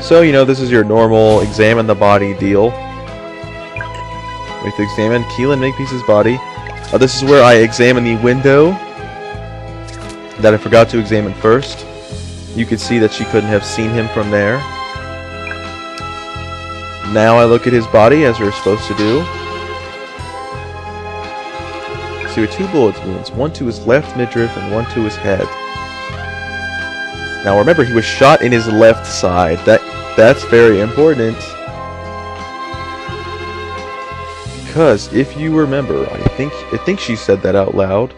So, you know, this is your normal examine the body deal. We have to examine Keelan Makepeace's body. This is where I examine the window that I forgot to examine first. You could see that she couldn't have seen him from there. Now I look at his body as we're supposed to do. See what 2 bullets means. 1 to his left midriff and 1 to his head. Now remember, he was shot in his left side. That's very important. Because if you remember, I think she said that out loud.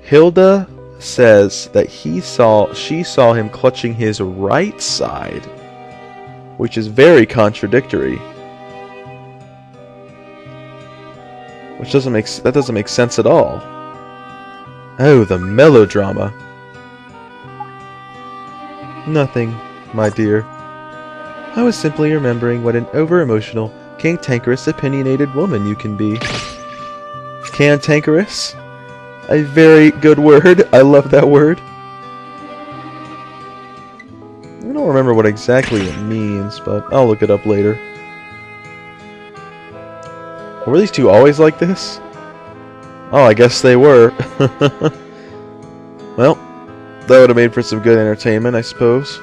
Hilda says that she saw him clutching his right side, which is very contradictory. Which doesn't make sense at all. Oh, the melodrama. Nothing, my dear. I was simply remembering what an over-emotional, cantankerous, opinionated woman you can be. Cantankerous? A very good word. I love that word. I don't remember what exactly it means, but I'll look it up later. Were these two always like this? Oh, I guess they were. Well, that would have made for some good entertainment, I suppose.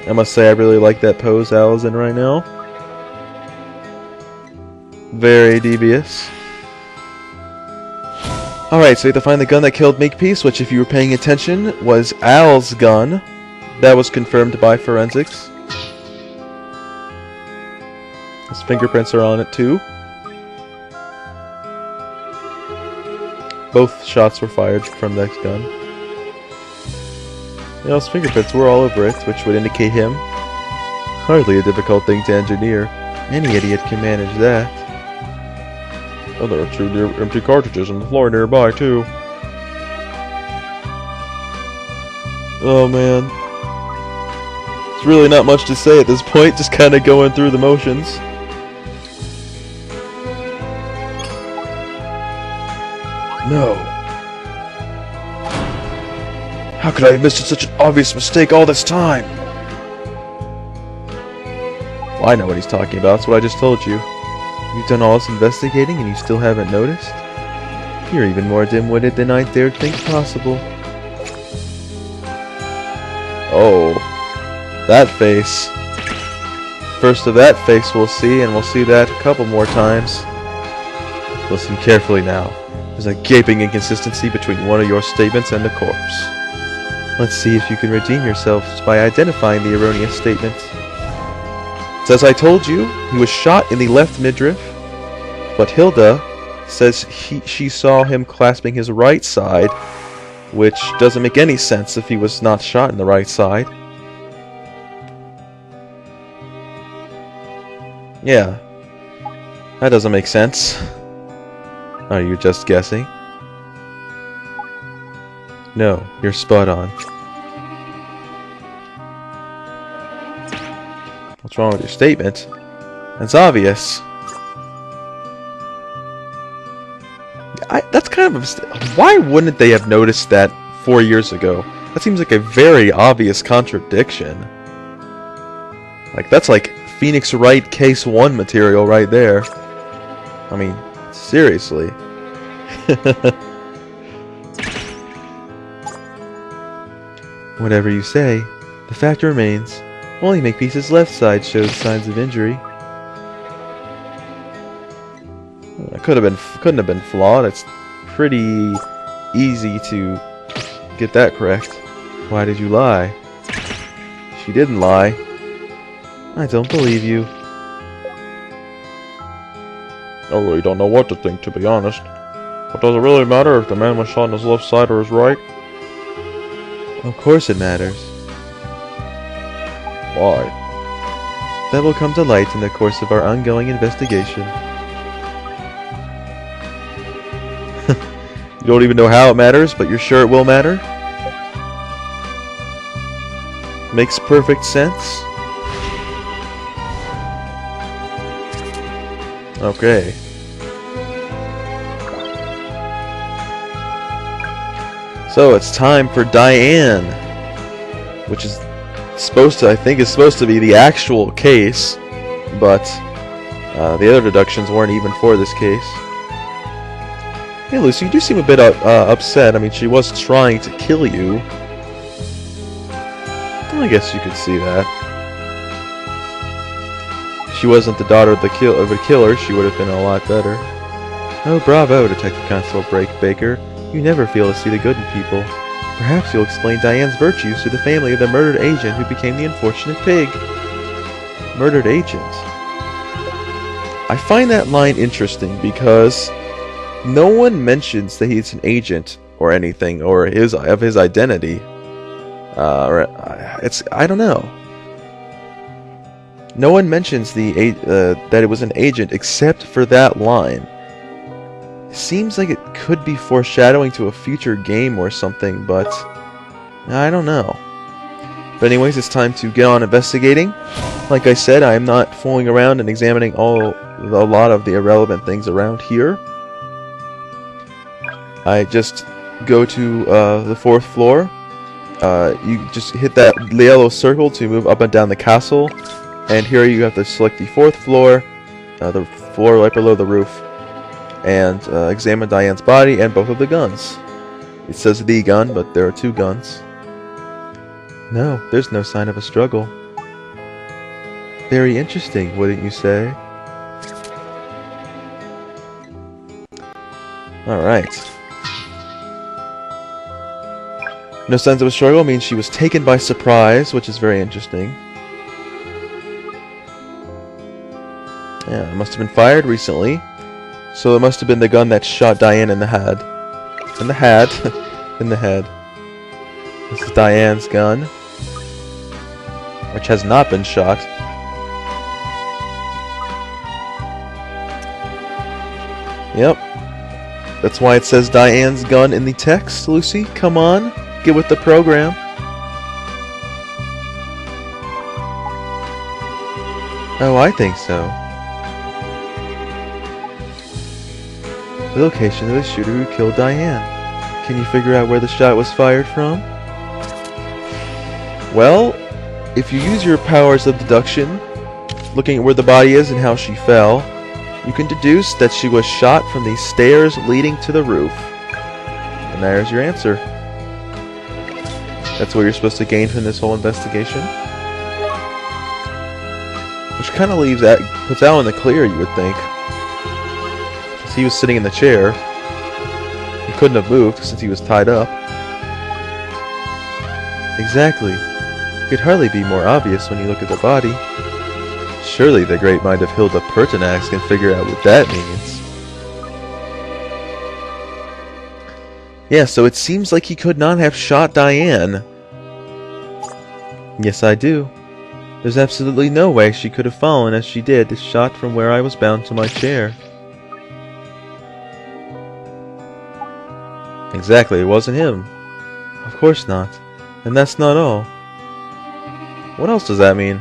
I must say I really like that pose Al's in right now. Very devious. Alright, so you have to find the gun that killed Makepeace, which, if you were paying attention, was Al's gun. That was confirmed by forensics. His fingerprints are on it too. Both shots were fired from that gun. You know, his fingerprints were all over it, which would indicate him. Hardly a difficult thing to engineer. Any idiot can manage that. Oh, there are 2 empty cartridges on the floor nearby, too. Oh, man. There's really not much to say at this point, just kind of going through the motions. No. How could I have missed such an obvious mistake all this time? Well, I know what he's talking about. That's what I just told you. You've done all this investigating and you still haven't noticed? You're even more dim-witted than I dared think possible. Oh. That face. First of that face we'll see, and we'll see that a couple more times. Listen carefully now. There's a gaping inconsistency between one of your statements and the corpse. Let's see if you can redeem yourselves by identifying the erroneous statement. It says, I told you, he was shot in the left midriff, but Hilda says she saw him clasping his right side, which doesn't make any sense if he was not shot in the right side. Yeah, that doesn't make sense. Are you just guessing? No, you're spot on. What's wrong with your statement? It's obvious. That's kind of a mistake. Why wouldn't they have noticed that 4 years ago? That seems like a very obvious contradiction. Like, that's like Phoenix Wright Case 1 material right there. I mean, seriously. Whatever you say, the fact remains, only Makepeace's left side shows signs of injury. It couldn't have been flawed. It's pretty easy to get that correct. Why did you lie? She didn't lie. I don't believe you. I really don't know what to think, to be honest. But does it really matter if the man was shot on his left side or his right? Of course it matters. Why? That will come to light in the course of our ongoing investigation. You don't even know how it matters, but you're sure it will matter? Makes perfect sense. Okay. So it's time for Diane, which is I think is supposed to be the actual case, but the other deductions weren't even for this case. Hey Lucy, you do seem a bit upset. I mean, she was trying to kill you. I guess you could see that. If she wasn't the daughter of a killer, she would have been a lot better. Oh, bravo, Detective Constable Baker. You never fail to see the good in people. Perhaps you'll explain Diane's virtues to the family of the murdered agent who became the unfortunate pig. Murdered agent. I find that line interesting because no one mentions that he's an agent or anything, or his identity. I don't know. No one mentions that it was an agent except for that line. Seems like it could be foreshadowing to a future game or something, but I don't know. But anyways, it's time to get on investigating. Like I said, I am not fooling around and examining a lot of the irrelevant things around here. I just go to the 4th floor. You just hit that yellow circle to move up and down the castle. And here you have to select the 4th floor, the floor right below the roof, and examine Diane's body and both of the guns. It says the gun, but there are 2 guns. No, there's no sign of a struggle. Very interesting, wouldn't you say? Alright. No signs of a struggle means she was taken by surprise, which is very interesting. Yeah, it must have been fired recently. So it must have been the gun that shot Diane in the head. In the head. In the head. This is Diane's gun, which has not been shot. Yep. That's why it says Diane's gun in the text, Lucy. Come on. Get with the program. Oh, I think so. The location of the shooter who killed Diane. Can you figure out where the shot was fired from? Well, if you use your powers of deduction, looking at where the body is and how she fell, you can deduce that she was shot from the stairs leading to the roof. And there's your answer. That's what you're supposed to gain from this whole investigation. Which kind of puts Al in the clear, you would think. Because he was sitting in the chair. He couldn't have moved since he was tied up. Exactly. It could hardly be more obvious when you look at the body. Surely the great mind of Hilda Pertinax can figure out what that means. Yeah, so it seems like he could not have shot Diane. Yes, I do. There's absolutely no way she could have fallen as she did, shot from where I was bound to my chair. Exactly, it wasn't him. Of course not. And that's not all. What else does that mean?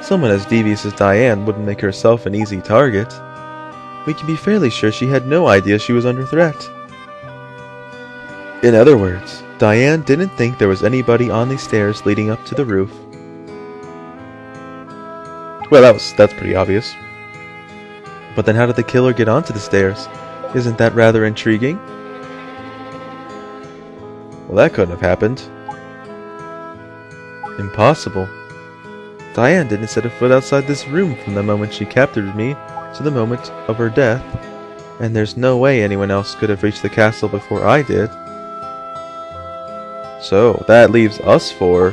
Someone as devious as Diane wouldn't make herself an easy target. We can be fairly sure she had no idea she was under threat. In other words, Diane didn't think there was anybody on the stairs leading up to the roof. Well, that's pretty obvious. But then how did the killer get onto the stairs? Isn't that rather intriguing? Well, that couldn't have happened. Impossible. Diane didn't set a foot outside this room from the moment she captured me to the moment of her death, and there's no way anyone else could have reached the castle before I did. So, that leaves us for,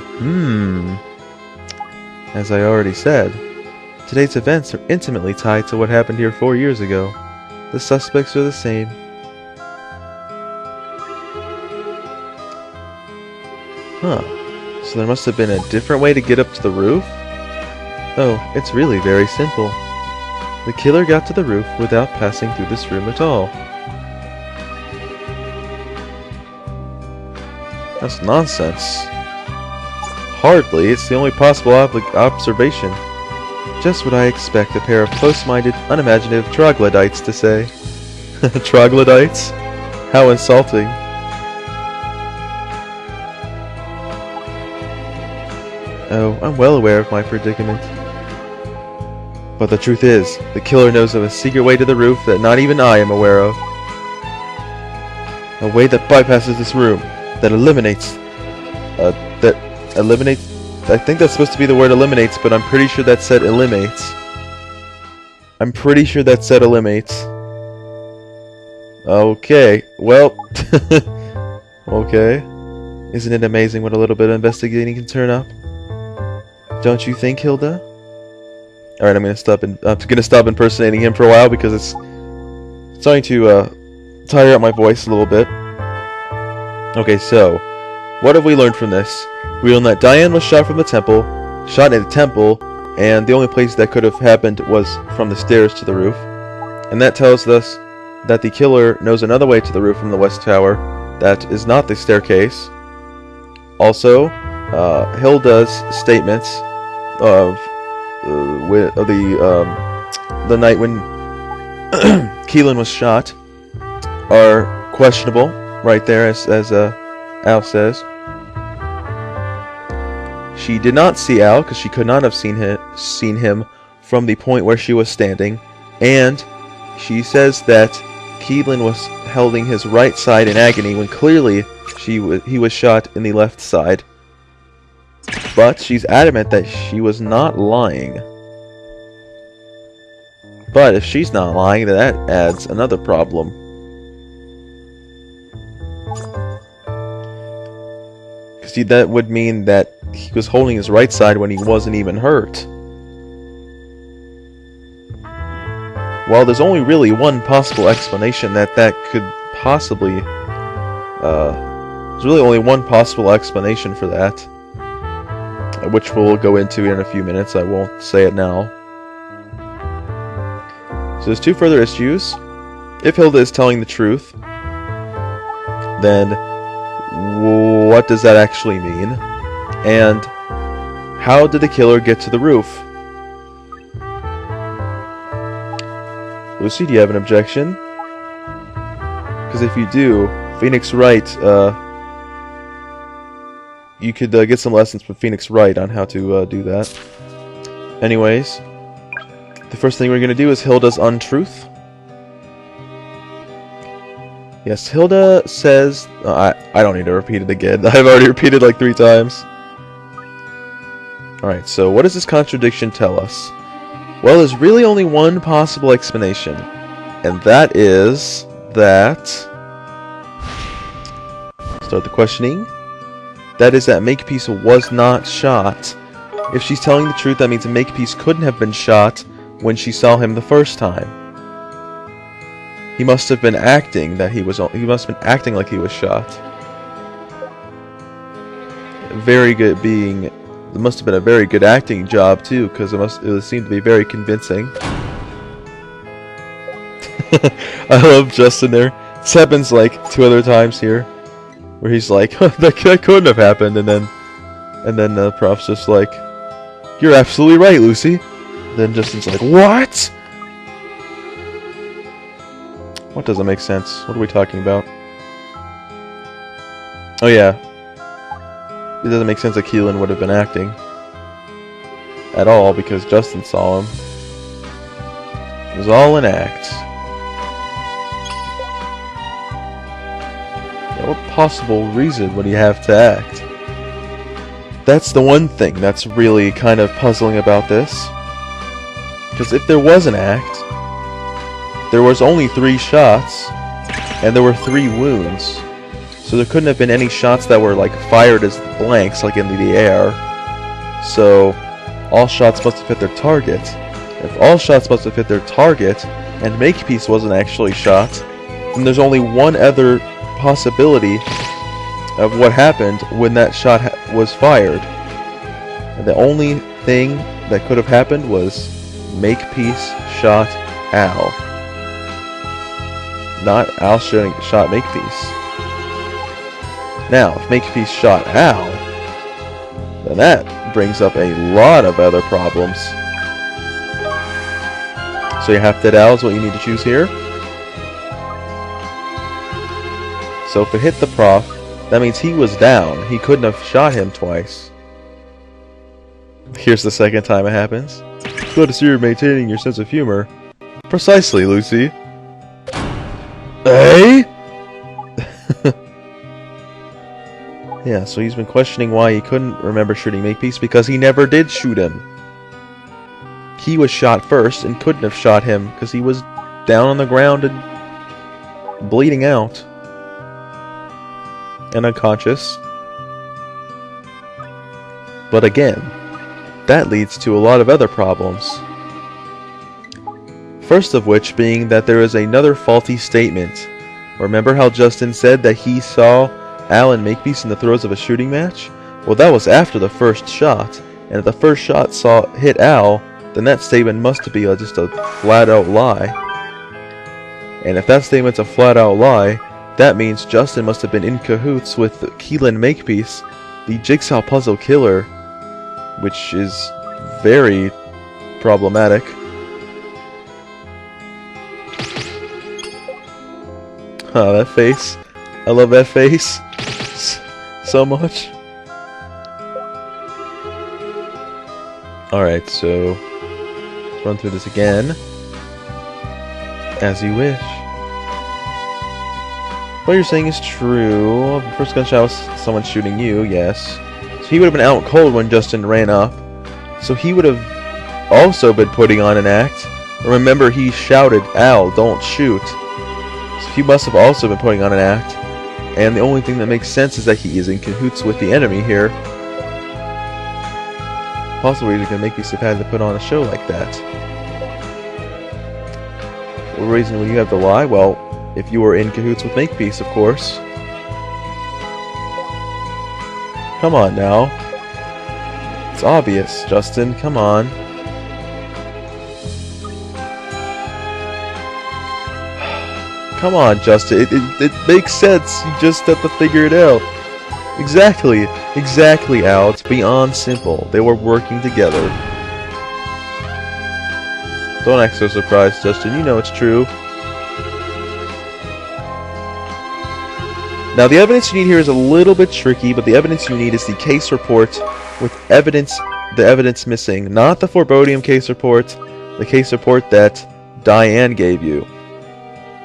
as I already said, today's events are intimately tied to what happened here 4 years ago. The suspects are the same. Huh. So there must have been a different way to get up to the roof? Oh, it's really very simple. The killer got to the roof without passing through this room at all. That's nonsense. Hardly. It's the only possible observation. Just what I expect a pair of close-minded, unimaginative troglodytes to say. Troglodytes? How insulting. Oh, I'm well aware of my predicament. But the truth is, the killer knows of a secret way to the roof that not even I am aware of. A way that bypasses this room, that eliminates... I think that's supposed to be the word eliminates, but I'm pretty sure that said eliminates. I'm pretty sure that said eliminates. Okay, well... okay. Isn't it amazing what a little bit of investigating can turn up? Don't you think, Hilda? Alright, I'm gonna stop impersonating him for a while because it's starting to tire out my voice a little bit. Okay, so what have we learned from this? We learned that Diane was shot in the temple, and the only place that could have happened was from the stairs to the roof. And that tells us that the killer knows another way to the roof from the west tower that is not the staircase. Also, Hilda's statements of the night when Keelan was shot are questionable, right there, as Al says. She did not see Al because she could not have seen him from the point where she was standing, and she says that Keelan was holding his right side in agony when clearly he was shot in the left side. But she's adamant that she was not lying. But if she's not lying, then that adds another problem. Because that would mean that he was holding his right side when he wasn't even hurt. Well, there's only really one possible explanation that could possibly... there's really only one possible explanation for that, which we'll go into in a few minutes. I won't say it now. So there's two further issues. If Hilda is telling the truth, then what does that actually mean? And how did the killer get to the roof? Lucy, do you have an objection? Because if you do, Phoenix Wright, you could get some lessons from Phoenix Wright on how to do that. Anyways, the first thing we're going to do is Hilda's untruth. Yes, Hilda says... I don't need to repeat it again. I've already repeated like 3 times. Alright, so what does this contradiction tell us? Well, there's really only one possible explanation. And that is that... Start the questioning. That is that Makepeace was not shot. If she's telling the truth, that means Makepeace couldn't have been shot when she saw him the first time. He must have been acting that he must have been acting like he was shot. Very good being. It must have been a very good acting job too, because it seemed to be very convincing. I love Justin there. This happens like 2 other times here, where he's like, that couldn't have happened, and then the prof's just like, you're absolutely right, Lucy. Then Justin's like, what? What doesn't make sense? What are we talking about? Oh yeah. It doesn't make sense that Keelan would have been acting. At all, because Justin saw him. It was all an act. Yeah, what possible reason would he have to act? That's the one thing that's really kind of puzzling about this. Because if there was an act, there was only 3 shots, and there were 3 wounds. So there couldn't have been any shots that were like fired as blanks, like in the air. So all shots must have hit their target. If all shots must have hit their target, and Makepeace wasn't actually shot, then there's only one other possibility of what happened when that shot was fired. And the only thing that could have happened was Makepeace shot Al. Not Al shot Makepeace. Now, if Makepeace shot Al, then that brings up a lot of other problems. So you have to hit Al is what you need to choose here. So if it hit the prof, that means he was down. He couldn't have shot him twice. Here's the second time it happens. Glad to see you're maintaining your sense of humor. Precisely, Lucy. Eh? Yeah, so he's been questioning why he couldn't remember shooting Makepeace because he never did shoot him. He was shot first and couldn't have shot him because he was down on the ground and bleeding out. And unconscious. But again, that leads to a lot of other problems. First of which being that there is another faulty statement. Remember how Justin said that he saw Al and Makepeace in the throes of a shooting match? Well, that was after the first shot. And if the first shot hit Al, then that statement must be just a flat-out lie. And if that statement's a flat-out lie, that means Justin must have been in cahoots with Keelan Makepeace, the jigsaw puzzle killer, which is very problematic. Oh, that face. I love that face so much. Alright, so let's run through this again. As you wish. What you're saying is true. The first gunshot was someone shooting you, yes. So he would have been out cold when Justin ran up. So he would have also been putting on an act. Remember, he shouted, "Al, don't shoot." So he must have also been putting on an act. And the only thing that makes sense is that he is in cahoots with the enemy here. Possibly he's going to make me have had to put on a show like that. What reason would you have to lie? Well, if you were in cahoots with Makepeace, of course. Come on now. It's obvious, Justin. Come on. Come on, Justin. It makes sense. You just have to figure it out. Exactly. Exactly, Al. It's beyond simple. They were working together. Don't act so surprised, Justin. You know it's true. Now, the evidence you need here is a little bit tricky, but the evidence you need is the case report with the evidence missing. Not the Forebodium case report, the case report that Diane gave you.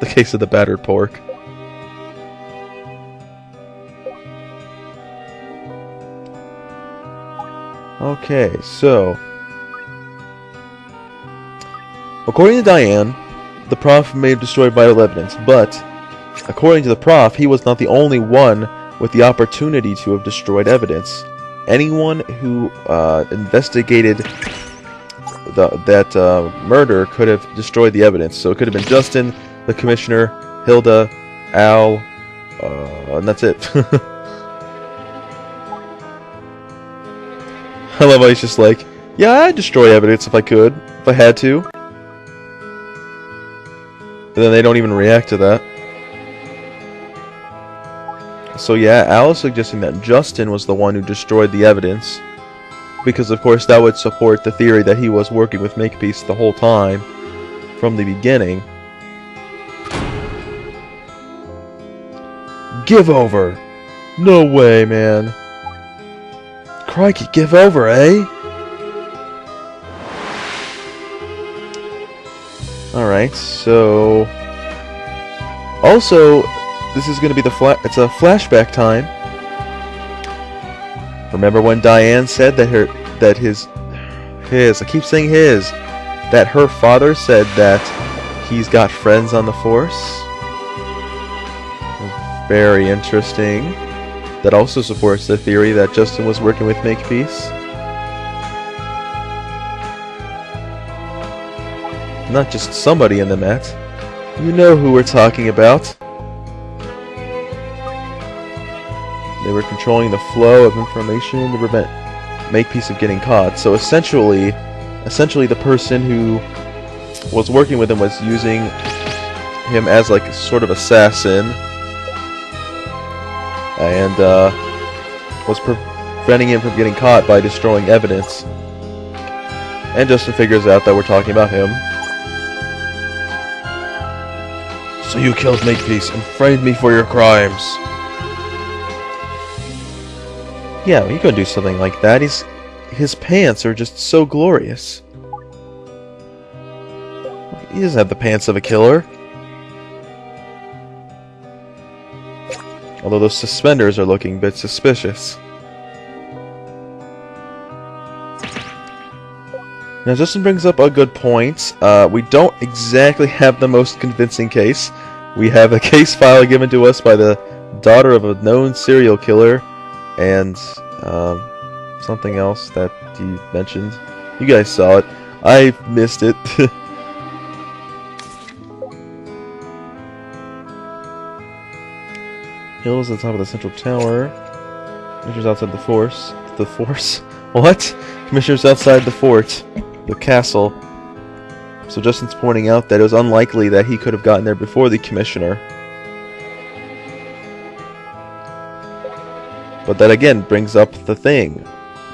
The case of the battered pork. Okay, so according to Diane, the Prof may have destroyed vital evidence, but according to the Prof, he was not the only one with the opportunity to have destroyed evidence. Anyone who investigated that murder could have destroyed the evidence. So it could have been Justin, the Commissioner, Hilda, Al, and that's it. I love how he's just like, yeah, I'd destroy evidence if I could, if I had to. And then they don't even react to that. So yeah, Al is suggesting that Justin was the one who destroyed the evidence. Because of course that would support the theory that he was working with Makepeace the whole time, from the beginning. Give over! No way, man. Crikey, give over, eh? Alright, so... Also, this is going to be it's a flashback time. Remember when Diane said that I keep saying his, that her father said that he's got friends on the Force? Very interesting. That also supports the theory that Justin was working with Makepeace. Not just somebody in the Met. You know who we're talking about. They were controlling the flow of information to prevent Makepeace of getting caught. So essentially the person who was working with him was using him as like a sort of assassin. And was preventing him from getting caught by destroying evidence. And Justin figures out that we're talking about him. So you killed Makepeace and framed me for your crimes. Yeah, he couldn't do something like that. his pants are just so glorious. He doesn't have the pants of a killer. Although those suspenders are looking a bit suspicious. Now Justin brings up a good point. We don't exactly have the most convincing case. We have a case file given to us by the daughter of a known serial killer, and something else that he mentioned. You guys saw it. I missed it. Hill is at the top of the central tower. Commissioner's outside the force. The force? What? Commissioner's outside the fort. The castle. So Justin's pointing out that it was unlikely that he could have gotten there before the commissioner. But that again brings up the thing.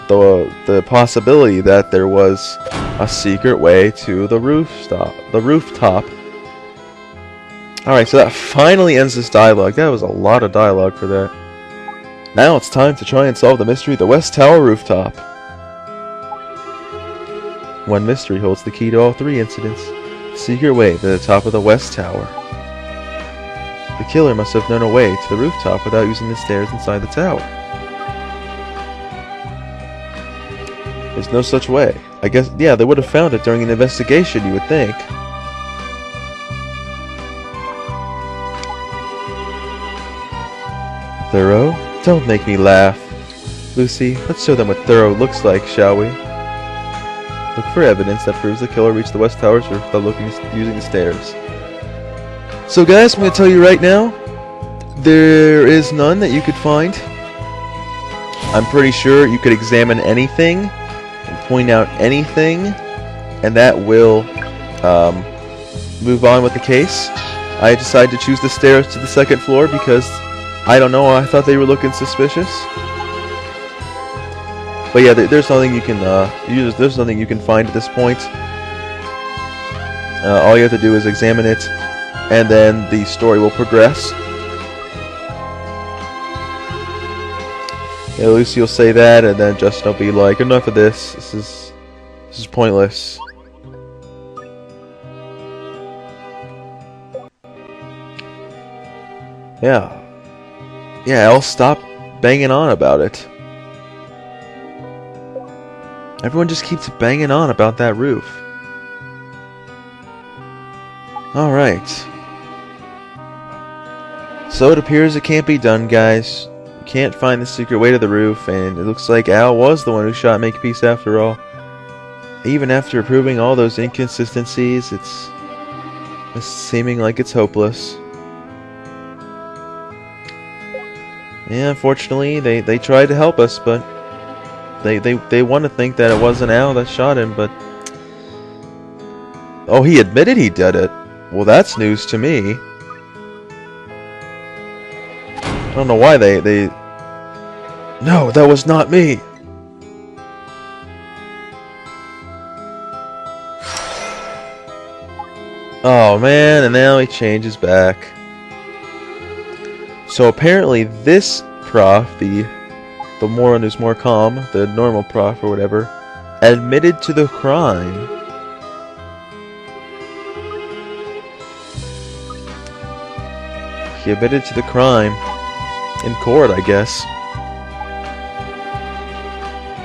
The possibility that there was a secret way to the rooftop. Alright, so that finally ends this dialogue. That was a lot of dialogue for that. Now it's time to try and solve the mystery of the West Tower rooftop. One mystery holds the key to all three incidents. Secret way to the top of the West Tower. The killer must have known a way to the rooftop without using the stairs inside the tower. There's no such way. I guess, yeah, they would have found it during an investigation, you would think. Thorough? Don't make me laugh. Lucy, let's show them what thorough looks like, shall we? Look for evidence that proves the killer reached the West Tower's roof without using the stairs. So guys, I'm going to tell you right now, there is none that you could find. I'm pretty sure you could examine anything and point out anything, and that will move on with the case. I decided to choose the stairs to the second floor because I don't know, I thought they were looking suspicious. But yeah, there's nothing you can there's nothing you can find at this point. All you have to do is examine it, and then the story will progress. Yeah, Lucy will say that, and then Justin will be like, "Enough of this. This is pointless." Yeah. Yeah, I'll stop banging on about it. Everyone just keeps banging on about that roof. Alright. So it appears it can't be done, guys. You can't find the secret way to the roof, and it looks like Al was the one who shot Makepeace after all. Even after proving all those inconsistencies, it's seeming like it's hopeless. Yeah, unfortunately, they tried to help us, but they want to think that it wasn't Al that shot him, but... Oh, he admitted he did it. Well, that's news to me. I don't know why they... No, that was not me! Oh, man, and now he changes back. So apparently this prof, the moron who's more calm, the normal prof or whatever, admitted to the crime. He admitted to the crime in court, I guess.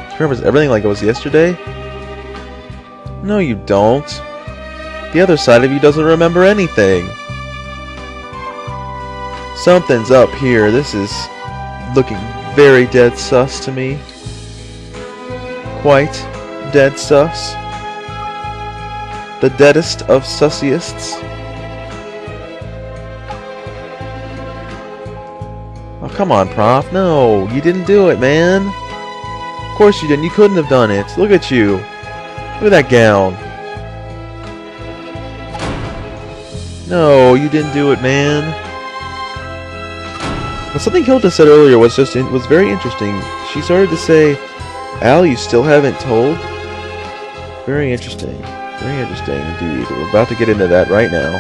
He remembers everything like it was yesterday? No, you don't. The other side of you doesn't remember anything. Something's up here. This is looking very dead sus to me. Quite dead sus. The deadest of sussiest. Oh, come on, Prof. No, you didn't do it, man. Of course you didn't. You couldn't have done it. Look at you. Look at that gown. No, you didn't do it, man. But something Hilda said earlier was very interesting. She started to say, "Al, you still haven't told?" Very interesting. Very interesting indeed. We're about to get into that right now.